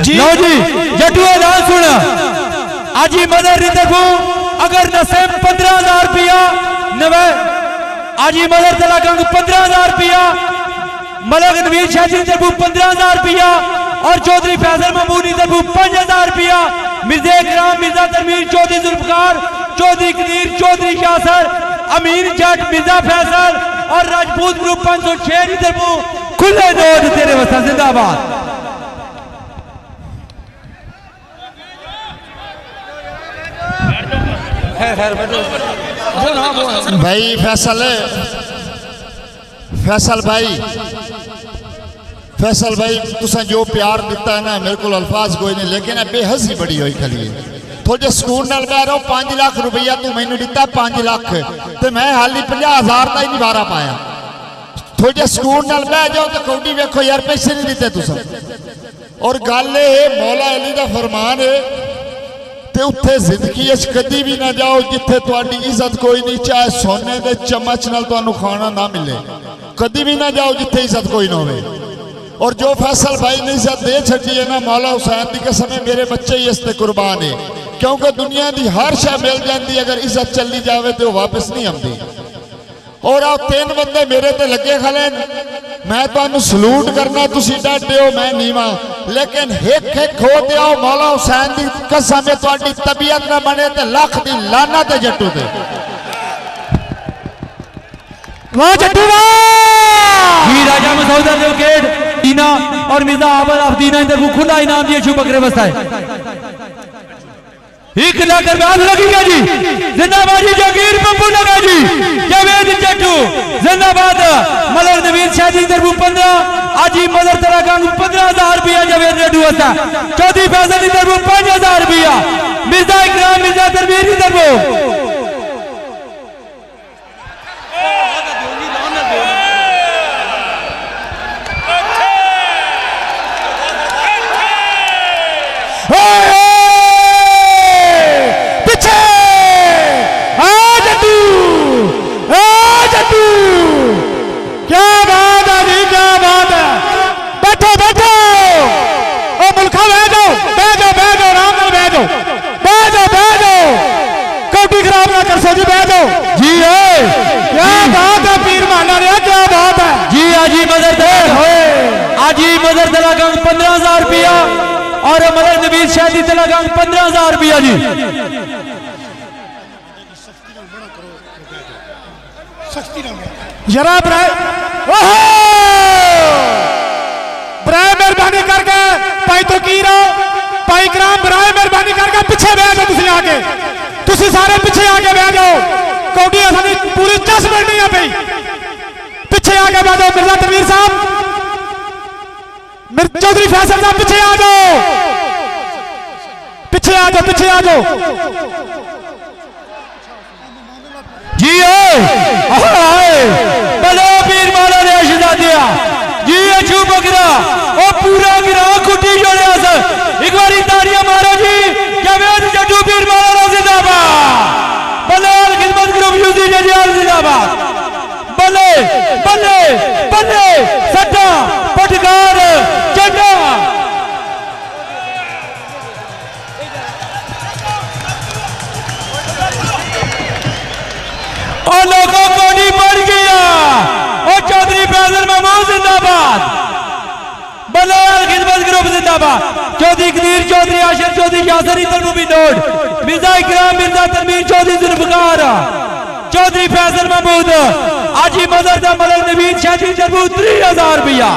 लो जी जटू ऐलान सुन आजी मदर रितरफू अगर नसेम 15,000 रुपया नवे आजी मदर तलाकंग 15,000 रुपया मलक नवीर शाह रितरफू 15,000 रुपया और चौधरी फैसल महमूद रितरफू 5,000 रुपया मिर्जा इकराम मिर्जा तरमीर चौधरी जुल्फकार चौधरी कदीर चौधरी शासर अमीर जट मिर्जा फैसल और राजपूत ग्रुप 506 रितरफू खुले नोट तेरे वस्ता जिंदाबाद। भाई फैसल भाई तुसा जो प्यार दिता है ना मेरे को अल्फाज कोई नहीं लेकिन बेहसी बड़ी हुई खली थोड़े सुकून नाल बह रहा 5 लाख रुपया तू मैनू दिता 5 लाख तो मैं हाली 50,000 का ही नहीं बारा पाया थोड़े सुकून नाल बह जाओ तो कौडी वेखो यार पैसे नहीं दिते तुसा और गल मौला अली का फरमान है ते उत्थे जिंदगी कदी भी ना जाओ जिथे तुहाडी इज्जत कोई नहीं चाहे सोने के चम्मच नाल तुहानू खाना ना मिले कदी भी ना जाओ जिथे इज्जत कोई ना हो और जो फैसल भाई ने इज्जत दे छड़ी है ना मौला हुसैन की कसम है मेरे बच्चे ही इसते कुर्बान है क्योंकि दुनिया की हर शय मिल जाती अगर इज्जत चली जाए तो वापस नहीं आती और आप 3 बंदे मेरे ते लगे खले मैं तुहानू सलूट करना तुसी डाटे हो मैं नीवा लेकिन एक खो दिया मौला हुसैन की कसम है तुहाडी तबीयत ना बने तो लाख दी लानत है जट्टू ते वाह जट्टू वाह जी राजा मसौदा दे गेट दीना और मिर्जा आबद अफदीना इंदर खुला इनाम दिए शु बकरे बस्ता है 1 लाख रुपया लगेगा जी जिंदाबाद जी जगीर बब्बू लगा जी जावेद जट्टू जिंदाबाद मलक नवीर शाह जी इंदर 15 आजी मदर तलाकंग 15,000 रुपया जावेद जट्टू बस्ता चौधरी फैसल इंदर 5,000 रुपया मिर्जा इकराम मिर्जा तरमीर इंदर आजी मदर तलाकंग 15,000 रुपया और मलक नवीर शाह तलाकंग 15,000 रुपया जी जरा ब्राय मेहरबानी करके भाई तो की रहो भाई कराम ब्राय मेहरबानी करके पीछे बह जाओ तुम आके तुम सारे पीछे आके बह जाओ कौडी असानी पूरी 10 मिनट नहीं आ पई पीछे आके बह जाओ मिर्जा तनवीर साहब चौधरी फैसल साहब पीछे आ जाओ पीछे आ जाओ पीछे आ जाओ जी बलो पीर मौला ने शहजादिया जी अछू बकरा ओ पूरा गिरा खुटी जोड़िया सर एक बारी तालियां मारो जी जावेद जट्टू पीर मौला जिंदाबाद बले खिदमत ग्रुप यूसी जजियाल जिंदाबाद बले बले बले सट्टा पटकार चड्डा और लोगों को नहीं पड़ गया और चौधरी फैसल महमूद जिंदाबाद बले खिदमत ग्रुप जिंदाबाद चौधरी कदीर चौधरी आशिर चौधरी यासर इधर भी नोट मिर्जा इकराम मिर्जा तरमीर चौधरी जुल्फकार चौधरी फैसल महमूद आजी मदर दा मलक नवीर शाह जी 3,000 रुपया